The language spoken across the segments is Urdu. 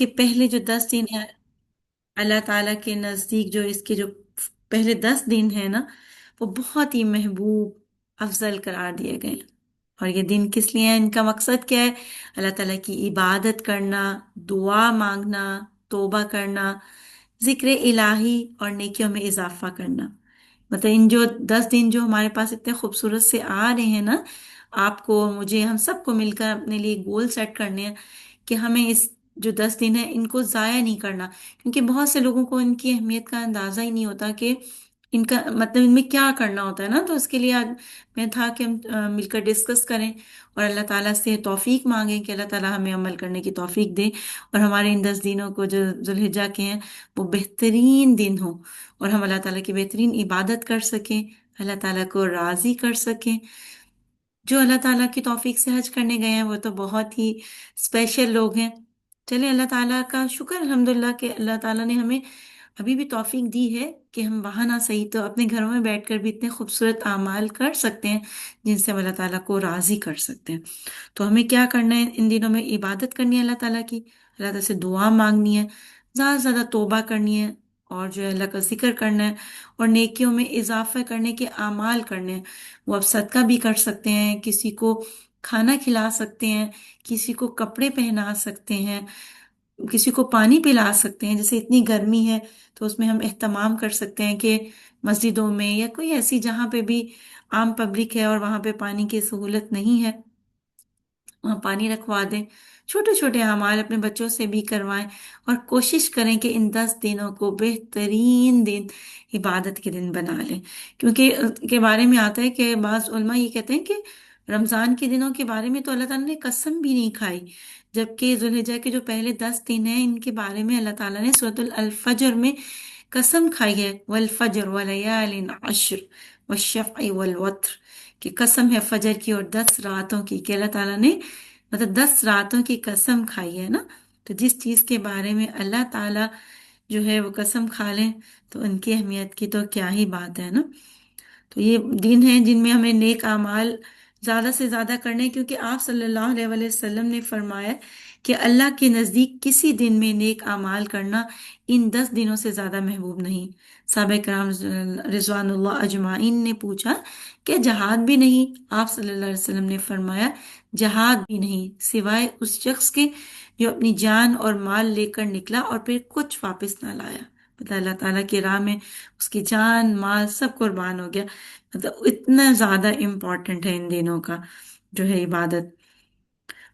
کے پہلے جو 10 دن ہیں اللہ تعالیٰ کے نزدیک، جو اس کے جو پہلے 10 دن ہیں نا، وہ بہت ہی محبوب افضل قرار دیے گئے ہیں۔ اور یہ دن کس لیے ہیں، ان کا مقصد کیا ہے؟ اللہ تعالیٰ کی عبادت کرنا، دعا مانگنا، توبہ کرنا، ذکر الہی اور نیکیوں میں اضافہ کرنا۔ مطلب ان جو 10 دن جو ہمارے پاس اتنے خوبصورت سے آ رہے ہیں نا، آپ کو، مجھے، ہم سب کو مل کر اپنے لیے گول سیٹ کرنے ہیں کہ ہمیں اس جو 10 دن ہے ان کو ضائع نہیں کرنا۔ کیونکہ بہت سے لوگوں کو ان کی اہمیت کا اندازہ ہی نہیں ہوتا کہ ان کا مطلب ان میں کیا کرنا ہوتا ہے نا۔ تو اس کے لیے آج میں تھا کہ ہم مل کر ڈسکس کریں اور اللہ تعالیٰ سے توفیق مانگیں کہ اللہ تعالیٰ ہمیں عمل کرنے کی توفیق دے، اور ہمارے ان 10 دنوں کو جو ذوالحجہ کے ہیں وہ بہترین دن ہوں، اور ہم اللہ تعالیٰ کی بہترین عبادت کر سکیں، اللہ تعالیٰ کو راضی کر سکیں۔ جو اللہ تعالیٰ کی توفیق سے حج کرنے گئے ہیں وہ تو بہت ہی اسپیشل لوگ ہیں۔ چلیں، اللہ تعالیٰ کا شکر الحمدللہ کہ اللہ تعالیٰ نے ہمیں ابھی بھی توفیق دی ہے کہ ہم وہاں نہ صحیح تو اپنے گھروں میں بیٹھ کر بھی اتنے خوبصورت اعمال کر سکتے ہیں جن سے ہم اللہ تعالیٰ کو راضی کر سکتے ہیں۔ تو ہمیں کیا کرنا ہے ان دنوں میں؟ عبادت کرنی ہے اللہ تعالیٰ کی، اللہ تعالیٰ سے دعا مانگنی ہے، زیادہ سے زیادہ توبہ کرنی ہے، اور جو ہے اللہ کا ذکر کرنا ہے، اور نیکیوں میں اضافہ کرنے کے اعمال کرنے ہیں۔ وہ آپ صدقہ بھی کر سکتے ہیں، کسی کو کھانا کھلا سکتے ہیں، کسی کو کپڑے پہنا سکتے ہیں، کسی کو پانی پلا سکتے ہیں۔ جیسے اتنی گرمی ہے تو اس میں ہم اہتمام کر سکتے ہیں کہ مسجدوں میں یا کوئی ایسی جہاں پہ بھی عام پبلک ہے اور وہاں پہ پانی کی سہولت نہیں ہے، وہاں پانی رکھوا دیں۔ چھوٹے چھوٹے اعمال اپنے بچوں سے بھی کروائیں، اور کوشش کریں کہ ان 10 دنوں کو بہترین دن، عبادت کے دن بنا لیں۔ کیونکہ کے بارے میں آتا ہے کہ بعض علماء یہ کہتے ہیں کہ رمضان کے دنوں کے بارے میں تو اللہ تعالیٰ نے قسم بھی نہیں کھائی، جبکہ ذوالحجہ کے جو پہلے 10 دن ہیں ان کے بارے میں اللہ تعالیٰ نے سورۃ الفجر میں قسم کھائی ہے، والفجر ولیال عشر والشفع والوتر، کہ قسم ہے فجر کی اور 10 راتوں کی، کہ اللہ تعالیٰ نے مطلب 10 راتوں کی قسم کھائی ہے نا۔ تو جس چیز کے بارے میں اللہ تعالیٰ جو ہے وہ قسم کھا لیں تو ان کی اہمیت کی تو کیا ہی بات ہے نا۔ تو یہ دن ہیں جن میں ہمیں نیک اعمال زیادہ سے زیادہ کرنے، کیونکہ آپ صلی اللہ علیہ وآلہ وسلم نے فرمایا کہ اللہ کے نزدیک کسی دن میں نیک اعمال کرنا ان 10 دنوں سے زیادہ محبوب نہیں۔ صحابہ کرام رضوان اللہ اجمعین نے پوچھا کہ جہاد بھی نہیں؟ آپ صلی اللہ علیہ وسلم نے فرمایا جہاد بھی نہیں سوائے اس شخص کے جو اپنی جان اور مال لے کر نکلا اور پھر کچھ واپس نہ لایا۔ مطلب اللہ تعالیٰ کی راہ میں اس کی جان مال سب قربان ہو گیا۔ مطلب اتنا زیادہ امپورٹنٹ ہے ان دنوں کا جو ہے عبادت۔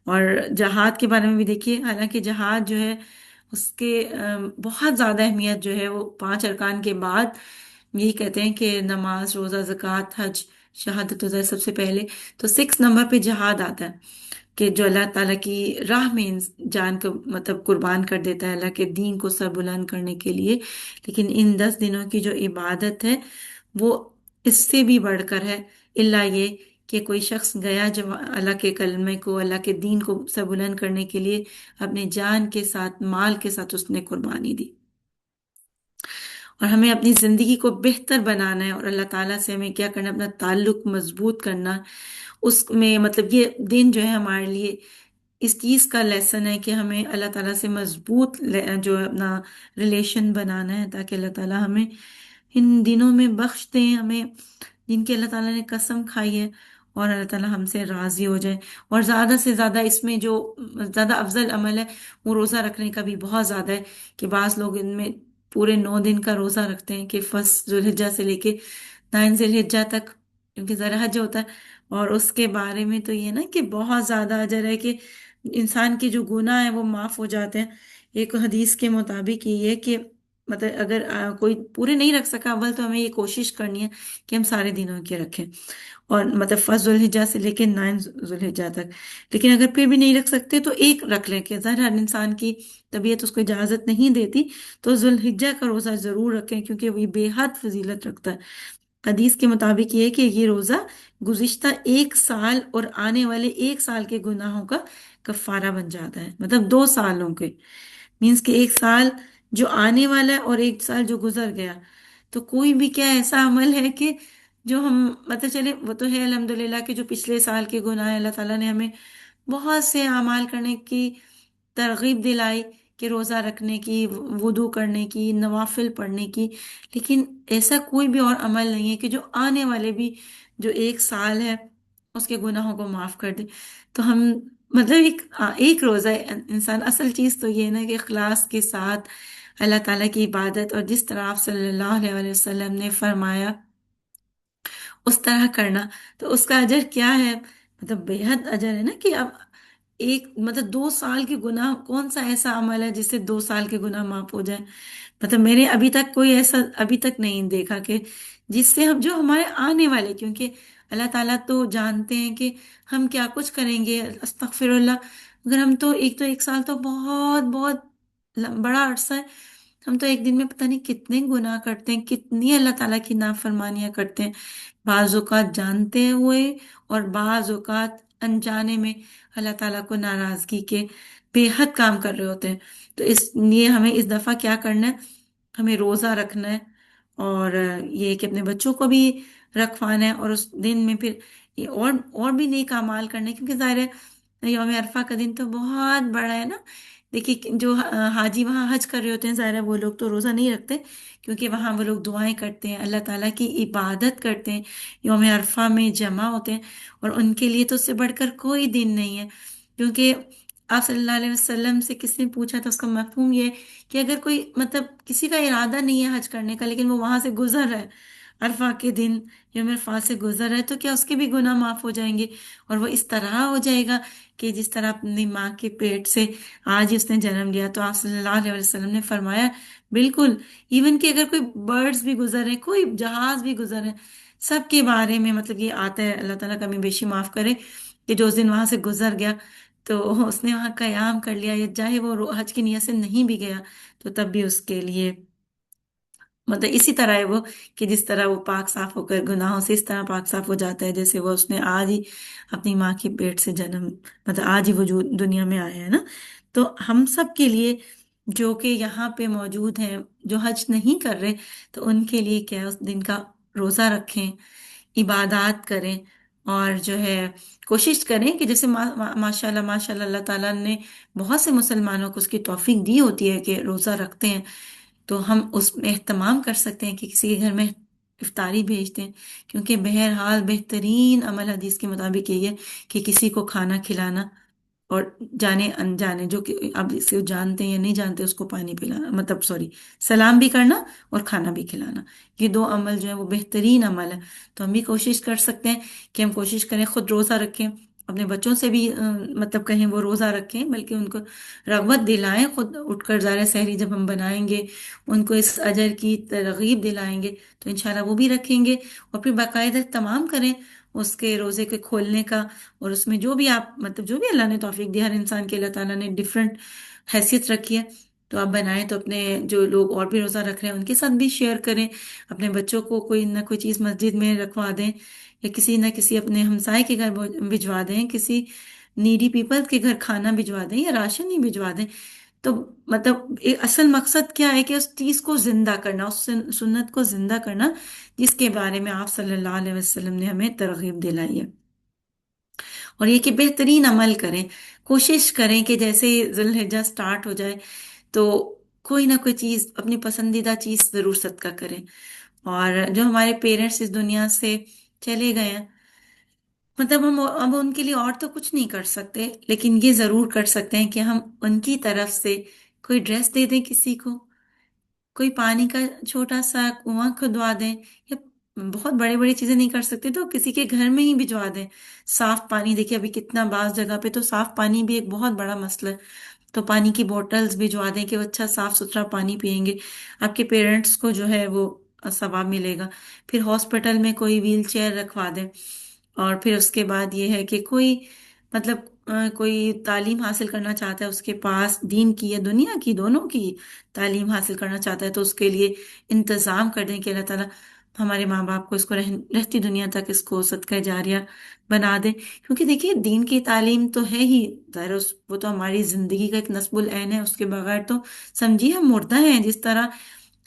اور جہاد کے بارے میں بھی دیکھیے، حالانکہ جہاد جو ہے اس کے بہت زیادہ اہمیت جو ہے وہ 5 ارکان کے بعد یہی کہتے ہیں کہ نماز، روزہ، زکوٰۃ، حج، شہادت ہوتا ہے سب سے پہلے، تو 6 نمبر پہ جہاد آتا ہے، کہ جو اللہ تعالیٰ کی راہ میں جان کو مطلب قربان کر دیتا ہے اللہ کے دین کو سر بلند کرنے کے لیے۔ لیکن ان 10 دنوں کی جو عبادت ہے وہ اس سے بھی بڑھ کر ہے، الا یہ کہ کوئی شخص گیا جو اللہ کے کلمے کو، اللہ کے دین کو سر بلند کرنے کے لیے اپنے جان کے ساتھ، مال کے ساتھ اس نے قربانی دی۔ اور ہمیں اپنی زندگی کو بہتر بنانا ہے، اور اللہ تعالیٰ سے ہمیں کیا کرنا ہے؟ اپنا تعلق مضبوط کرنا۔ اس میں مطلب یہ دن جو ہے ہمارے لیے اس چیز کا لیسن ہے کہ ہمیں اللہ تعالیٰ سے مضبوط جو ہے اپنا ریلیشن بنانا ہے، تاکہ اللہ تعالیٰ ہمیں ان دنوں میں بخش دیں، ہمیں جن کی اللہ تعالیٰ نے قسم کھائی ہے، اور اللہ تعالیٰ ہم سے راضی ہو جائے۔ اور زیادہ سے زیادہ اس میں جو زیادہ افضل عمل ہے وہ روزہ رکھنے کا بھی بہت زیادہ ہے، کہ بعض لوگ ان میں پورے 9 دن کا روزہ رکھتے ہیں، کہ فرسٹ ذوالحجہ سے لے کے 9 ذوالحجہ تک، کیونکہ ذرا حج ہوتا ہے۔ اور اس کے بارے میں تو یہ نا کہ بہت زیادہ اجر ہے کہ انسان کے جو گناہ ہیں وہ معاف ہو جاتے ہیں۔ ایک حدیث کے مطابق یہ ہے کہ مطلب اگر کوئی پورے نہیں رکھ سکا اول، تو ہمیں یہ کوشش کرنی ہے کہ ہم سارے دنوں کے رکھیں، اور مطلب فرسٹ ذوالحجہ سے لے کے 9 ذوالحجہ تک۔ لیکن اگر پھر بھی نہیں رکھ سکتے تو ایک رکھ لیں، کہ ظاہر ہر انسان کی طبیعت اس کو اجازت نہیں دیتی، تو ذوالحجہ کا روزہ ضرور رکھیں، کیونکہ وہ بے حد فضیلت رکھتا ہے۔ حدیث کے مطابق یہ ہے کہ یہ روزہ گزشتہ 1 سال اور آنے والے 1 سال کے گناہوں کا کفارہ بن جاتا ہے۔ مطلب 2 سالوں کے، مینس کہ 1 سال جو آنے والا ہے اور 1 سال جو گزر گیا۔ تو کوئی بھی کیا ایسا عمل ہے کہ جو ہم مطلب چلے، وہ تو ہے الحمدللہ کہ جو پچھلے سال کے گناہ ہیں اللہ تعالیٰ نے ہمیں بہت سے اعمال کرنے کی ترغیب دلائی کہ روزہ رکھنے کی، وضو کرنے کی، نوافل پڑھنے کی، لیکن ایسا کوئی بھی اور عمل نہیں ہے کہ جو آنے والے بھی جو ایک سال ہے اس کے گناہوں کو معاف کر دے۔ تو ہم مطلب ایک روزہ انسان، اصل چیز تو یہ ہے نا کہ اخلاص کے ساتھ اللہ تعالیٰ کی عبادت، اور جس طرح آپ صلی اللہ علیہ وسلم نے فرمایا اس طرح کرنا، تو اس کا اجر کیا ہے؟ مطلب بے حد اجر ہے نا، کہ اب ایک مطلب 2 سال کے گناہ، کون سا ایسا عمل ہے جس سے 2 سال کے گناہ معاف ہو جائیں؟ مطلب میں نے ابھی تک کوئی ایسا ابھی تک نہیں دیکھا کہ جس سے ہم جو ہمارے آنے والے، کیونکہ اللہ تعالیٰ تو جانتے ہیں کہ ہم کیا کچھ کریں گے، استغفر اللہ، اگر ہم تو ایک سال تو بہت بہت بڑا عرصہ ہے، ہم تو ایک دن میں پتہ نہیں کتنے گناہ کرتے ہیں، کتنی اللہ تعالیٰ کی نافرمانیاں کرتے ہیں، بعض اوقات جانتے ہوئے اور بعض اوقات انجانے میں اللہ تعالیٰ کو ناراضگی کے بے حد کام کر رہے ہوتے ہیں۔ تو اس لیے ہمیں اس دفعہ کیا کرنا ہے؟ ہمیں روزہ رکھنا ہے، اور یہ کہ اپنے بچوں کو بھی رکھوانا ہے، اور اس دن میں پھر یہ اور بھی نیک اعمال کرنے، کیونکہ ظاہر ہے یوم عرفہ کا دن تو بہت بڑا ہے نا۔ دیکھیے کہ جو حاجی وہاں حج کر رہے ہوتے ہیں، ظاہر ہے وہ لوگ تو روزہ نہیں رکھتے، کیونکہ وہاں وہ لوگ دعائیں کرتے ہیں، اللہ تعالیٰ کی عبادت کرتے ہیں، یوم عرفہ میں جمع ہوتے ہیں، اور ان کے لیے تو اس سے بڑھ کر کوئی دن نہیں ہے۔ کیونکہ آپ صلی اللہ علیہ وسلم سے کس نے پوچھا تھا، اس کا مفہوم یہ ہے کہ اگر کوئی مطلب کسی کا ارادہ نہیں ہے حج کرنے کا، لیکن وہ وہاں سے گزر رہا ہے عرفہ کے دن، یوم عرفہ سے گزر رہا ہے، تو کیا اس کے بھی گناہ معاف ہو جائیں گے؟ اور وہ اس طرح ہو جائے گا کہ جس طرح اپنی ماں کے پیٹ سے آج ہی اس نے جنم لیا۔ تو آپ صلی اللہ علیہ وسلم نے فرمایا بالکل، ایون کہ اگر کوئی برڈز بھی گزر رہے، کوئی جہاز بھی گزر رہے، سب کے بارے میں مطلب یہ آتا ہے، اللہ تعالیٰ کمی بیشی معاف کرے، کہ جو اس دن وہاں سے گزر گیا تو اس نے وہاں قیام کر لیا، یا چاہے وہ حج کی نیت سے نہیں بھی گیا تو تب بھی اس کے لیے مطلب اسی طرح ہے وہ، کہ جس طرح وہ پاک صاف ہو کر گناہوں سے اس طرح پاک صاف ہو جاتا ہے جیسے وہ اس نے آج ہی اپنی ماں کے پیٹ سے جنم، مطلب آج ہی وجود دنیا میں آیا ہے نا۔ تو ہم سب کے لیے جو کہ یہاں پہ موجود ہیں، جو حج نہیں کر رہے، تو ان کے لیے کیا ہے، اس دن کا روزہ رکھیں، عبادات کریں، اور جو ہے کوشش کریں کہ جیسے ماشاء اللہ ماشاء اللہ اللہ تعالیٰ نے بہت سے مسلمانوں کو اس کی توفیق دی ہوتی ہے کہ روزہ رکھتے ہیں، تو ہم اس میں اہتمام کر سکتے ہیں کہ کسی کے گھر میں افطاری بھیج دیں، کیونکہ بہرحال بہترین عمل حدیث کے مطابق یہی ہے کہ کسی کو کھانا کھلانا، اور جانے انجانے جو کہ اب اسے جانتے ہیں یا نہیں جانتے اس کو پانی پلانا، مطلب سوری، سلام بھی کرنا اور کھانا بھی کھلانا، یہ 2 عمل جو ہے وہ بہترین عمل ہے۔ تو ہم بھی کوشش کر سکتے ہیں کہ ہم کوشش کریں خود روزہ رکھیں، اپنے بچوں سے بھی مطلب کہیں وہ روزہ رکھیں، بلکہ ان کو رغبت دلائیں، خود اٹھ کر ظاہر سحری جب ہم بنائیں گے ان کو اس اجر کی ترغیب دلائیں گے تو انشاءاللہ وہ بھی رکھیں گے، اور پھر باقاعدہ تمام کریں اس کے روزے کے کھولنے کا، اور اس میں جو بھی آپ مطلب جو بھی اللہ نے توفیق دی، ہر انسان کے اللہ تعالیٰ نے ڈفرینٹ حیثیت رکھی ہے، تو آپ بنائیں تو اپنے جو لوگ اور بھی روزہ رکھ رہے ہیں ان کے ساتھ بھی شیئر کریں، اپنے بچوں کو کوئی نہ کوئی چیز مسجد میں رکھوا دیں، یا کسی نہ کسی اپنے ہمسائے کے گھر بھجوا دیں، کسی نیڈی پیپل کے گھر کھانا بھجوا دیں یا راشن ہی بھجوا دیں۔ تو مطلب اصل مقصد کیا ہے کہ اس چیز کو زندہ کرنا، اس سنت کو زندہ کرنا جس کے بارے میں آپ صلی اللہ علیہ وسلم نے ہمیں ترغیب دلائی ہے، اور یہ کہ بہترین عمل کریں، کوشش کریں کہ جیسے ذی الحجہ سٹارٹ ہو جائے تو کوئی نہ کوئی چیز، اپنی پسندیدہ چیز ضرور صدقہ کریں۔ اور جو ہمارے پیرنٹس اس دنیا سے چلے گئے ہیں، مطلب ہم اب ان کے لیے اور تو کچھ نہیں کر سکتے، لیکن یہ ضرور کر سکتے ہیں کہ ہم ان کی طرف سے کوئی ڈریس دے دیں کسی کو، کوئی پانی کا چھوٹا سا کنواں کھدوا دیں، یا بہت بڑے بڑی چیزیں نہیں کر سکتے تو کسی کے گھر میں ہی بھجوا دیں صاف پانی۔ دیکھیے ابھی کتنا بعض جگہ پہ تو صاف پانی بھی ایک بہت بڑا مسئلہ ہے، تو پانی کی بوٹلز بھجوا دیں کہ وہ اچھا صاف ستھرا پانی پئیں گے، آپ کے پیرنٹس کو جو ہے وہ ثواب ملے گا۔ پھر ہاسپٹل میں کوئی ویل چیئر رکھوا دیں، اور پھر اس کے بعد یہ ہے کہ کوئی مطلب کوئی تعلیم حاصل کرنا چاہتا ہے، اس کے پاس دین کی یا دنیا کی دونوں کی تعلیم حاصل کرنا چاہتا ہے، تو اس کے لیے انتظام کر دیں کہ اللہ تعالیٰ ہمارے ماں باپ کو اس کو رہتی دنیا تک اس کو صدقہ جاریہ بنا دے، کیونکہ دیکھیے دین کی تعلیم تو ہے ہی ظاہر وہ تو ہماری زندگی کا ایک نصب العین ہے، اس کے بغیر تو سمجھیے ہم مردہ ہیں، جس طرح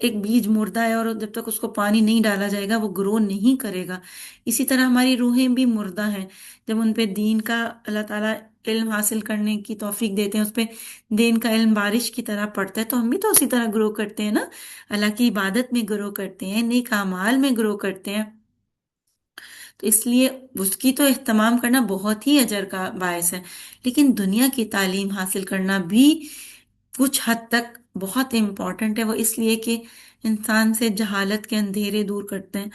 ایک بیج مردہ ہے اور جب تک اس کو پانی نہیں ڈالا جائے گا وہ گرو نہیں کرے گا، اسی طرح ہماری روحیں بھی مردہ ہیں، جب ان پہ دین کا اللہ تعالیٰ علم حاصل کرنے کی توفیق دیتے ہیں، اس پہ دین کا علم بارش کی طرح پڑتا ہے، تو ہم بھی تو اسی طرح گرو کرتے ہیں نا، اللہ کی عبادت میں گرو کرتے ہیں، نیک اعمال میں گرو کرتے ہیں۔ تو اس لیے اس کی تو اہتمام کرنا بہت ہی اجر کا باعث ہے، لیکن دنیا کی تعلیم حاصل کرنا بھی کچھ حد تک بہت امپورٹنٹ ہے۔ وہ اس لیے کہ انسان سے جہالت کے اندھیرے دور کرتے ہیں،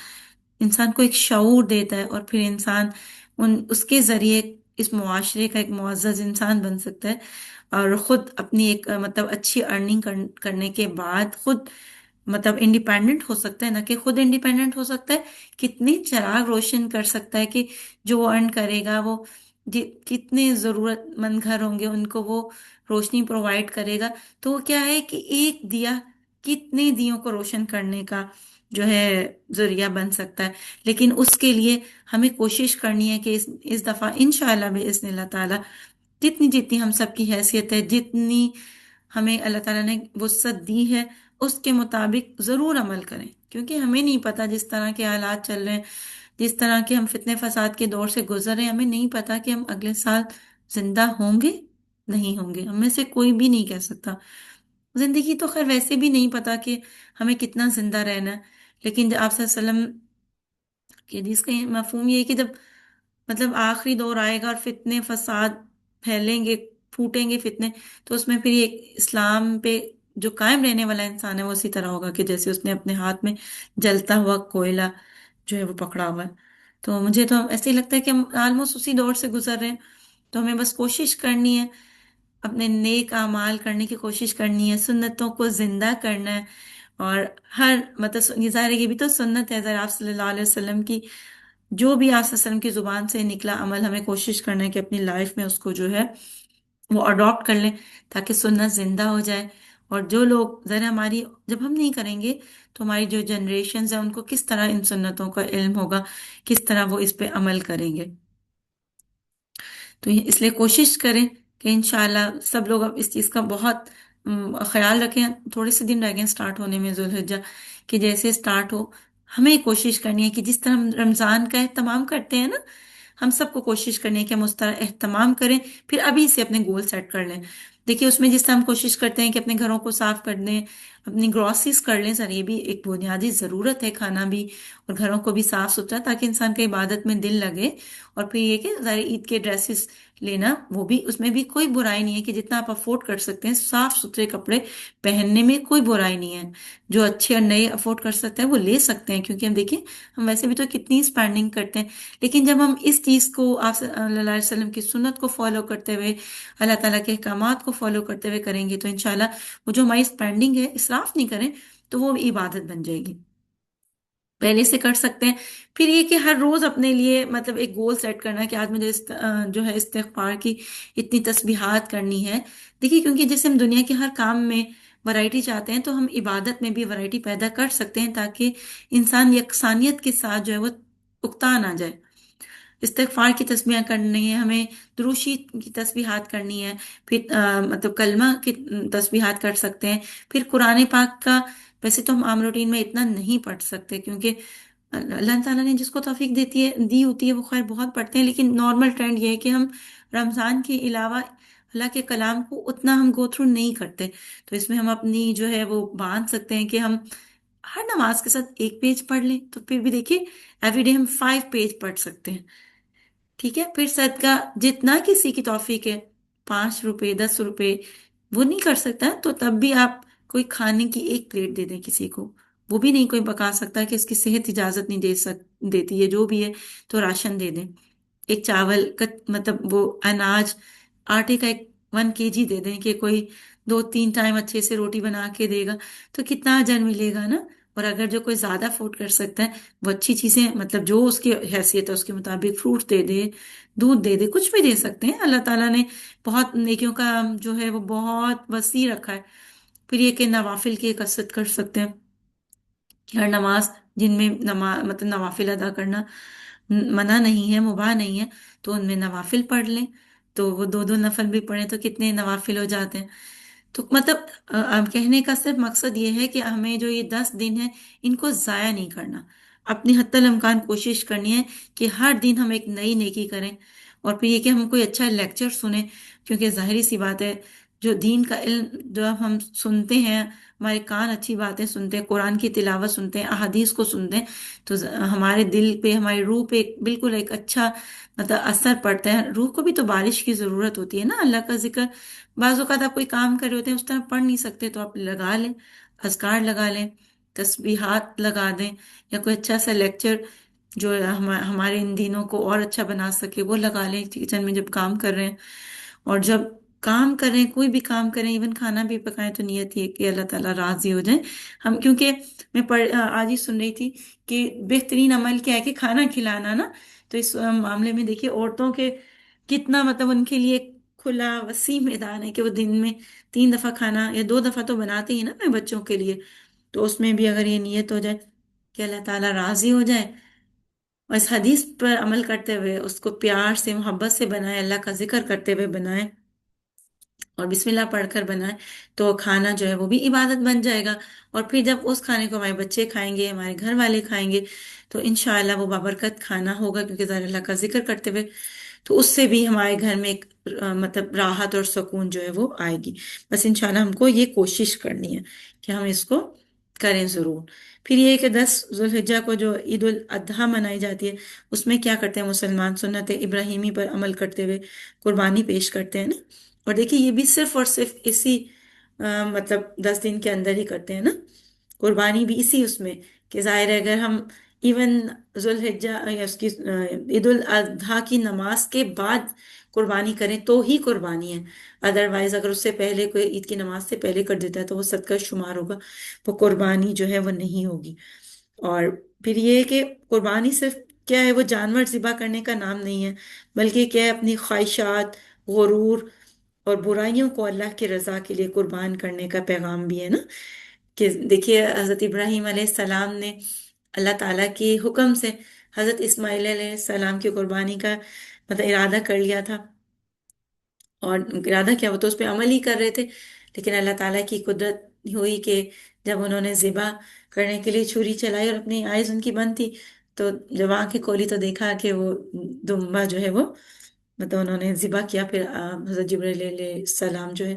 انسان کو ایک شعور دیتا ہے، اور پھر انسان اس کے ذریعے اس معاشرے کا ایک معزز انسان بن سکتا ہے، اور خود اپنی ایک مطلب اچھی ارننگ کرنے کے بعد خود مطلب انڈیپینڈنٹ ہو سکتا ہے، نہ کہ خود انڈیپینڈنٹ ہو سکتا ہے، کتنے چراغ روشن کر سکتا ہے کہ جو وہ ارن کرے گا وہ کتنے ضرورت مند گھر ہوں گے ان کو وہ روشنی پرووائڈ کرے گا۔ تو وہ کیا ہے کہ ایک دیا کتنے دیوں کو روشن کرنے کا جو ہے ذریعہ بن سکتا ہے۔ لیکن اس کے لیے ہمیں کوشش کرنی ہے کہ اس دفعہ انشاءاللہ باذن اللہ تعالی جتنی جتنی ہم سب کی حیثیت ہے، جتنی ہمیں اللہ تعالیٰ نے وسعت دی ہے، اس کے مطابق ضرور عمل کریں، کیونکہ ہمیں نہیں پتا جس طرح کے حالات چل رہے ہیں، جس طرح کے ہم فتنے فساد کے دور سے گزر رہے ہیں، ہمیں نہیں پتا کہ ہم اگلے سال زندہ ہوں گے نہیں ہوں گے، ہم میں سے کوئی بھی نہیں کہہ سکتا۔ زندگی تو خیر ویسے بھی نہیں پتا کہ ہمیں کتنا زندہ رہنا ہے، لیکن آپ صلی اللہ علیہ وسلم کی حدیث کا یہ مفہوم یہ ہے کہ جب مطلب آخری دور آئے گا اور فتنے فساد پھیلیں گے، پھوٹیں گے فتنے، تو اس میں پھر یہ اسلام پہ جو قائم رہنے والا انسان ہے وہ اسی طرح ہوگا کہ جیسے اس نے اپنے ہاتھ میں جلتا ہوا کوئلہ جو ہے وہ پکڑا ہوا ہے۔ تو مجھے تو ایسے ہی لگتا ہے کہ ہم آلموسٹ اسی دور سے گزر رہے ہیں، تو ہمیں بس کوشش کرنی ہے، اپنے نیک اعمال کرنے کی کوشش کرنی ہے، سنتوں کو زندہ کرنا ہے، اور ہر مطلب یہ ظاہر ہے یہ بھی تو سنت ہے ذرا آپ صلی اللہ علیہ وسلم کی، جو بھی آپ صلی اللہ علیہ وسلم کی زبان سے نکلا عمل ہمیں کوشش کرنا ہے کہ اپنی لائف میں اس کو جو ہے وہ اڈاپٹ کر لیں، تاکہ سنت زندہ ہو جائے۔ اور جو لوگ ذرا ہماری جب ہم نہیں کریں گے تو ہماری جو جنریشنز ہیں ان کو کس طرح ان سنتوں کا علم ہوگا، کس طرح وہ اس پہ عمل کریں گے۔ تو اس لیے کوشش کریں کہ انشاءاللہ سب لوگ اب اس چیز کا بہت خیال رکھیں۔ تھوڑے سے دن رہ گئے سٹارٹ ہونے میں ذوالحجہ، کہ جیسے سٹارٹ ہو ہمیں کوشش کرنی ہے کہ جس طرح ہم رمضان کا اہتمام کرتے ہیں نا، ہم سب کو کوشش کرنی ہے کہ ہم اس طرح اہتمام کریں، پھر ابھی سے اپنے گول سیٹ کر لیں۔ دیکھیے اس میں جس طرح ہم کوشش کرتے ہیں کہ اپنے گھروں کو صاف کر دیں، اپنی گروسریز کر لیں، سر یہ بھی ایک بنیادی ضرورت ہے، کھانا بھی اور گھروں کو بھی صاف ستھرا، تاکہ انسان کے عبادت میں دل لگے۔ اور پھر یہ کہ ظاہر عید کے ڈریسز لینا، وہ بھی اس میں بھی کوئی برائی نہیں ہے کہ جتنا آپ افورڈ کر سکتے ہیں صاف ستھرے کپڑے پہننے میں کوئی برائی نہیں ہے، جو اچھے اور نئے افورڈ کر سکتے ہیں وہ لے سکتے ہیں، کیونکہ ہم دیکھیں ہم ویسے بھی تو کتنی اسپینڈنگ کرتے ہیں۔ لیکن جب ہم اس چیز کو آپ صلی اللہ علیہ وسلم کی سنت کو فالو کرتے ہوئے، اللہ تعالیٰ کے احکامات کو فالو کرتے ہوئے کریں گے، تو انشاءاللہ وہ جو ہماری اسپینڈنگ ہے، اسراف نہیں کریں تو وہ عبادت بن جائے گی، پہلے سے کر سکتے ہیں۔ پھر یہ کہ ہر روز اپنے لیے مطلب ایک گول سیٹ کرنا ہے کہ آج مجھے جو ہے استغفار کی اتنی تسبیحات کرنی ہے۔ دیکھیے کیونکہ جیسے ہم دنیا کے ہر کام میں ورائٹی چاہتے ہیں، تو ہم عبادت میں بھی ورائٹی پیدا کر سکتے ہیں، تاکہ انسان یکسانیت کے ساتھ جو ہے وہ اکتا نہ جائے۔ استغفار کی تسبیح کرنی ہے ہمیں، دروشی کی تسبیحات کرنی ہے، پھر مطلب کلمہ کی تسبیحات کر سکتے ہیں، پھر قرآن پاک کا ویسے تو ہم عام روٹین میں اتنا نہیں پڑھ سکتے، کیونکہ اللہ تعالیٰ نے جس کو توفیق دی ہوتی ہے وہ خیر بہت پڑھتے ہیں، لیکن نارمل ٹرینڈ یہ ہے کہ ہم رمضان کے علاوہ اللہ کے کلام کو اتنا ہم گو تھرو نہیں کرتے۔ تو اس میں ہم اپنی جو ہے وہ باندھ سکتے ہیں کہ ہم ہر نماز کے ساتھ ایک پیج پڑھ لیں، تو پھر بھی دیکھیے ایوری ڈے ہم 5 پیج پڑھ سکتے ہیں، ٹھیک ہے۔ پھر صدقہ جتنا کسی کی توفیق ہے، 5 روپے 10 روپے، وہ نہیں کر سکتا تو تب بھی آپ کوئی کھانے کی ایک پلیٹ دے دیں کسی کو، وہ بھی نہیں کوئی بکا سکتا کہ اس کی صحت اجازت نہیں دیتی ہے، جو بھی ہے تو راشن دے دیں، ایک چاول کا مطلب وہ اناج آٹے کا ایک 1 kg دے دیں، کہ کوئی 2 3 ٹائم اچھے سے روٹی بنا کے دے گا تو کتنا اجر ملے گا نا۔ اور اگر جو کوئی زیادہ فوڈ کر سکتا ہے وہ اچھی چیزیں مطلب جو اس کی حیثیت ہے اس کے مطابق فروٹ دے دے، دودھ دے دے، کچھ بھی دے سکتے ہیں۔ اللہ تعالیٰ نے بہت نیکیوں کا جو ہے وہ بہت وسیع رکھا ہے۔ پھر یہ کہ نوافل کی کثرت کر سکتے ہیں، کہ ہر نماز جن میں مطلب نوافل ادا کرنا منع نہیں ہے، مباح نہیں ہے، تو ان میں نوافل پڑھ لیں، تو وہ 2 2 نفل بھی پڑھیں تو کتنے نوافل ہو جاتے ہیں۔ تو مطلب کہنے کا صرف مقصد یہ ہے کہ ہمیں جو یہ 10 دن ہے ان کو ضائع نہیں کرنا، اپنی حتی الامکان کوشش کرنی ہے کہ ہر دن ہم ایک نئی نیکی کریں، اور پھر یہ کہ ہم کوئی اچھا لیکچر سنیں، کیونکہ ظاہری سی بات ہے، جو دین کا علم جب ہم سنتے ہیں، ہمارے کان اچھی باتیں سنتے ہیں، قرآن کی تلاوت سنتے ہیں، احادیث کو سنتے ہیں، تو ہمارے دل پہ، ہماری روح پہ بالکل ایک اچھا مطلب اثر پڑتا ہے۔ روح کو بھی تو بارش کی ضرورت ہوتی ہے نا، اللہ کا ذکر۔ بعض اوقات آپ کوئی کام کر رہے ہوتے ہیں، اس طرح پڑھ نہیں سکتے، تو آپ لگا لیں، اذکار لگا لیں، تسبیحات لگا دیں، یا کوئی اچھا سا لیکچر جو ہمارے ان دنوں کو اور اچھا بنا سکے وہ لگا لیں کچن میں جب کام کر رہے ہیں۔ اور جب کام کریں، کوئی بھی کام کریں، ایون کھانا بھی پکائیں، تو نیت یہ کہ اللہ تعالیٰ راضی ہو جائیں ہم، کیونکہ میں آج ہی سن رہی تھی کہ بہترین عمل کیا ہے کہ کھانا کھلانا نا۔ تو اس معاملے میں دیکھیے عورتوں کے کتنا مطلب ان کے لیے کھلا وسیع میدان ہے کہ وہ دن میں 3 دفعہ کھانا یا 2 دفعہ تو بناتے ہی نا اپنے بچوں کے لیے۔ تو اس میں بھی اگر یہ نیت ہو جائے کہ اللہ تعالیٰ راضی ہو جائے، اور اس حدیث پر عمل کرتے ہوئے اس کو پیار سے محبت سے بنائے، اللہ کا ذکر کرتے ہوئے بنائے، اور بسم اللہ پڑھ کر بنائیں، تو کھانا جو ہے وہ بھی عبادت بن جائے گا۔ اور پھر جب اس کھانے کو ہمارے بچے کھائیں گے، ہمارے گھر والے کھائیں گے، تو انشاءاللہ وہ بابرکت کھانا ہوگا، کیونکہ ظاہر اللہ کا ذکر کرتے ہوئے، تو اس سے بھی ہمارے گھر میں ایک مطلب راحت اور سکون جو ہے وہ آئے گی۔ بس انشاءاللہ ہم کو یہ کوشش کرنی ہے کہ ہم اس کو کریں ضرور۔ پھر یہ کہ 10 ذوالحجہ کو جو عید الاضحیٰ منائی جاتی ہے، اس میں کیا کرتے ہیں مسلمان؟ سنت ابراہیمی پر عمل کرتے ہوئے قربانی پیش کرتے ہیں نا۔ اور دیکھیے یہ بھی صرف اور صرف اسی مطلب 10 دن کے اندر ہی کرتے ہیں نا، قربانی بھی اسی اس میں، کہ ظاہر ہے اگر ہم ایون ذوالحجہ یا اس کی عید الاضحیٰ کی نماز کے بعد قربانی کریں تو ہی قربانی ہے، ادروائز اگر اس سے پہلے کوئی عید کی نماز سے پہلے کر دیتا ہے تو وہ صدقہ شمار ہوگا، وہ قربانی جو ہے وہ نہیں ہوگی۔ اور پھر یہ ہے کہ قربانی صرف کیا ہے، وہ جانور ذبح کرنے کا نام نہیں ہے، بلکہ کیا ہے، اپنی خواہشات، غرور اور برائیوں کو اللہ کی رضا کے لیے قربان کرنے کا پیغام بھی ہے نا۔ کہ دیکھیے حضرت ابراہیم علیہ السلام نے اللہ تعالیٰ کے حکم سے حضرت اسماعیل علیہ السلام کی قربانی کا مطلب ارادہ کر لیا تھا، اور ارادہ کیا، وہ تو اس پہ عمل ہی کر رہے تھے، لیکن اللہ تعالیٰ کی قدرت ہوئی کہ جب انہوں نے ذبح کرنے کے لیے چھری چلائی اور اپنی آئز ان کی بند تھی، تو جب آنکھیں کھولی تو دیکھا کہ وہ دمبا جو ہے وہ مطلب انہوں نے ذبح کیا۔ پھر حضرت جبرائیل علیہ السلام جو ہے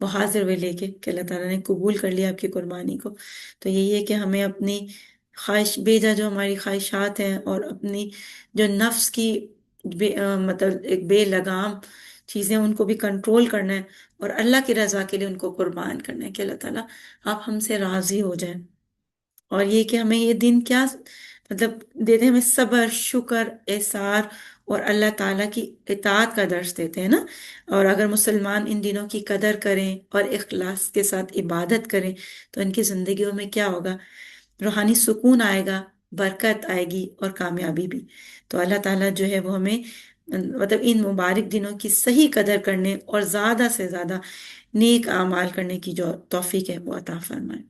وہ حاضر ہوئے لے کے کہ اللہ تعالیٰ نے قبول کر لیا آپ کی قربانی کو۔ تو یہی ہے کہ ہمیں اپنی خواہش بیجا جو ہماری خواہشات ہیں، اور اپنی جو نفس کی مطلب ایک بے لگام چیزیں، ان کو بھی کنٹرول کرنا ہے، اور اللہ کی رضا کے لیے ان کو قربان کرنا ہے کہ اللہ تعالیٰ آپ ہم سے راضی ہو جائیں۔ اور یہ کہ ہمیں یہ دن کیا مطلب دیتے ہیں، ہمیں صبر، شکر، احسار اور اللہ تعالیٰ کی اطاعت کا درس دیتے ہیں نا۔ اور اگر مسلمان ان دنوں کی قدر کریں اور اخلاص کے ساتھ عبادت کریں، تو ان کی زندگیوں میں کیا ہوگا؟ روحانی سکون آئے گا، برکت آئے گی اور کامیابی بھی۔ تو اللہ تعالیٰ جو ہے وہ ہمیں مطلب ان مبارک دنوں کی صحیح قدر کرنے اور زیادہ سے زیادہ نیک اعمال کرنے کی جو توفیق ہے وہ عطا فرمائے۔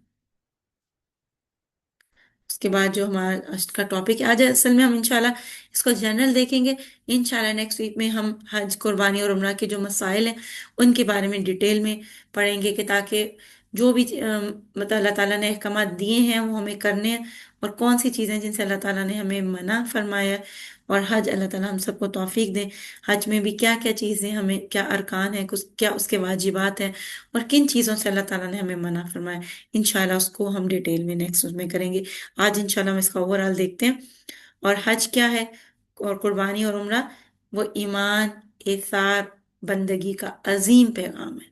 اس کے بعد جو ہمارا آج کا ٹاپک ہے، آج اصل میں ہم انشاءاللہ اس کو جنرل دیکھیں گے، انشاءاللہ نیکسٹ ویک میں ہم حج، قربانی اور عمرہ کے جو مسائل ہیں ان کے بارے میں ڈیٹیل میں پڑھیں گے، کہ تاکہ جو بھی مطلب اللہ تعالیٰ نے احکامات دیے ہیں وہ ہمیں کرنے ہیں، اور کون سی چیزیں جن سے اللہ تعالیٰ نے ہمیں منع فرمایا ہے۔ اور حج اللہ تعالیٰ ہم سب کو توفیق دے، حج میں بھی کیا کیا چیزیں ہمیں، کیا ارکان ہیں، کیا اس کے واجبات ہیں، اور کن چیزوں سے اللہ تعالیٰ نے ہمیں منع فرمایا، انشاءاللہ اس کو ہم ڈیٹیل میں نیکسٹ میں کریں گے۔ آج انشاءاللہ ہم اس کا اوورال دیکھتے ہیں۔ اور حج کیا ہے اور قربانی اور عمرہ، وہ ایمان، احسان، بندگی کا عظیم پیغام ہے۔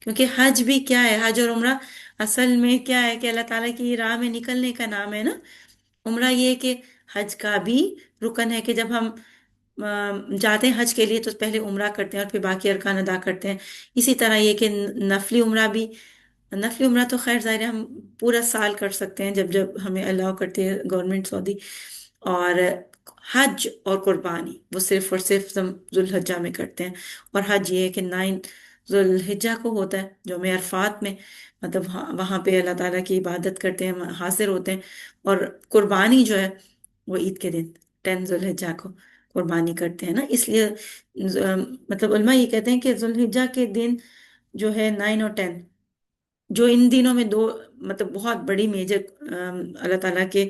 کیونکہ حج بھی کیا ہے، حج اور عمرہ اصل میں کیا ہے کہ اللہ تعالیٰ کی راہ میں نکلنے کا نام ہے نا۔ عمرہ یہ ہے کہ حج کا بھی رکن ہے، کہ جب ہم جاتے ہیں حج کے لیے تو پہلے عمرہ کرتے ہیں اور پھر باقی ارکان ادا کرتے ہیں۔ اسی طرح یہ کہ نفلی عمرہ بھی، نفلی عمرہ تو خیر ظاہر ہے ہم پورا سال کر سکتے ہیں جب جب ہمیں الاؤ کرتی ہے گورنمنٹ سعودی۔ اور حج اور قربانی وہ صرف اور صرف ذوالحجہ میں کرتے ہیں۔ اور حج یہ ہے کہ 9 ذوالحجہ کو ہوتا ہے، جو میں عرفات میں مطلب وہاں پہ اللہ تعالیٰ کی عبادت کرتے ہیں، حاضر ہوتے ہیں۔ اور قربانی جو ہے وہ عید کے دن 10 ذوالحجہ کو قربانی کرتے ہیں نا۔ اس لیے مطلب علماء یہ کہتے ہیں کہ ذوالحجہ کے دن جو ہے 9 اور 10، جو ان دنوں میں دو مطلب بہت بڑی میجر اللہ تعالیٰ کے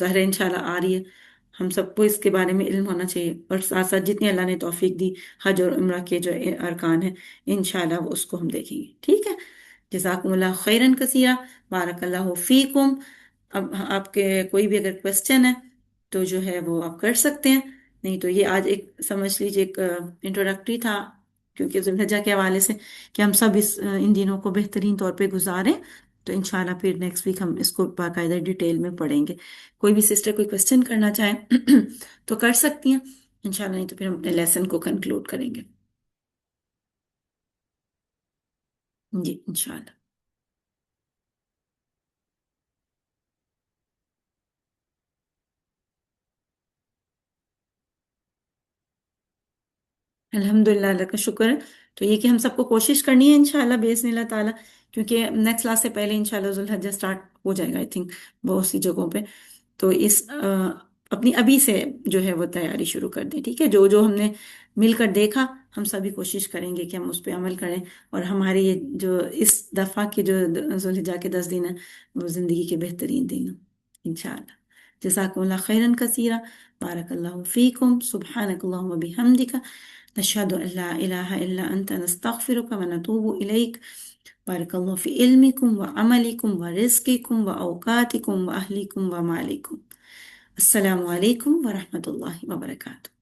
ظاہر ہے انشاءاللہ آ رہی ہے، ہم سب کو اس کے بارے میں علم ہونا چاہیے، اور ساتھ ساتھ جتنی اللہ نے توفیق دی، حج اور عمرہ کے جو ارکان ہیں انشاءاللہ وہ اس کو ہم دیکھیں گے، ٹھیک ہے؟ جزاکم اللہ خیرن کثیرہ، بارک اللہ فیکم۔ اب آپ کے کوئی بھی اگر کوشچن ہے تو جو ہے وہ آپ کر سکتے ہیں، نہیں تو یہ آج ایک سمجھ لیجیے ایک انٹروڈکٹری تھا، کیونکہ ذوالحجہ کے حوالے سے کہ ہم سب ان دنوں کو بہترین طور پہ گزاریں، تو انشاءاللہ پھر نیکسٹ ویک ہم اس کو باقاعدہ ڈیٹیل میں پڑھیں گے۔ کوئی بھی سسٹر کوئی کوشچن کرنا چاہیں تو کر سکتی ہیں انشاءاللہ، نہیں تو پھر ہم اپنے لیسن کو کنکلوڈ کریں گے۔ جی انشاءاللہ۔ الحمد للہ، اللہ کا شکر ہے۔ تو یہ کہ ہم سب کو کوشش کرنی ہے انشاءاللہ باذن اللہ تعالیٰ، کیونکہ نیکسٹ کلاس سے پہلے انشاءاللہ ذوالحجہ اسٹارٹ ہو جائے گا آئی تھنک بہت سی جگہوں پہ، تو اپنی ابھی سے جو ہے وہ تیاری شروع کر دیں، ٹھیک ہے؟ جو جو ہم نے مل کر دیکھا، ہم سبھی کوشش کریں گے کہ ہم اس پہ عمل کریں، اور ہمارے یہ جو اس دفعہ کے جو ذوالحجہ کے 10 دن ہیں وہ زندگی کے بہترین دن ہیں انشاءاللہ۔ جزاکم اللہ خیرن کثیرہ، بارک اللہ فیکم، سبحانک اللہم بحمدک، نشهد أن لا إله إلا أنت، نستغفرك ونتوب إليك، بارك الله في علمكم وعملكم ورزقكم وأوقاتكم وأهلكم ومالكم۔ السلام عليكم ورحمة الله وبركاته۔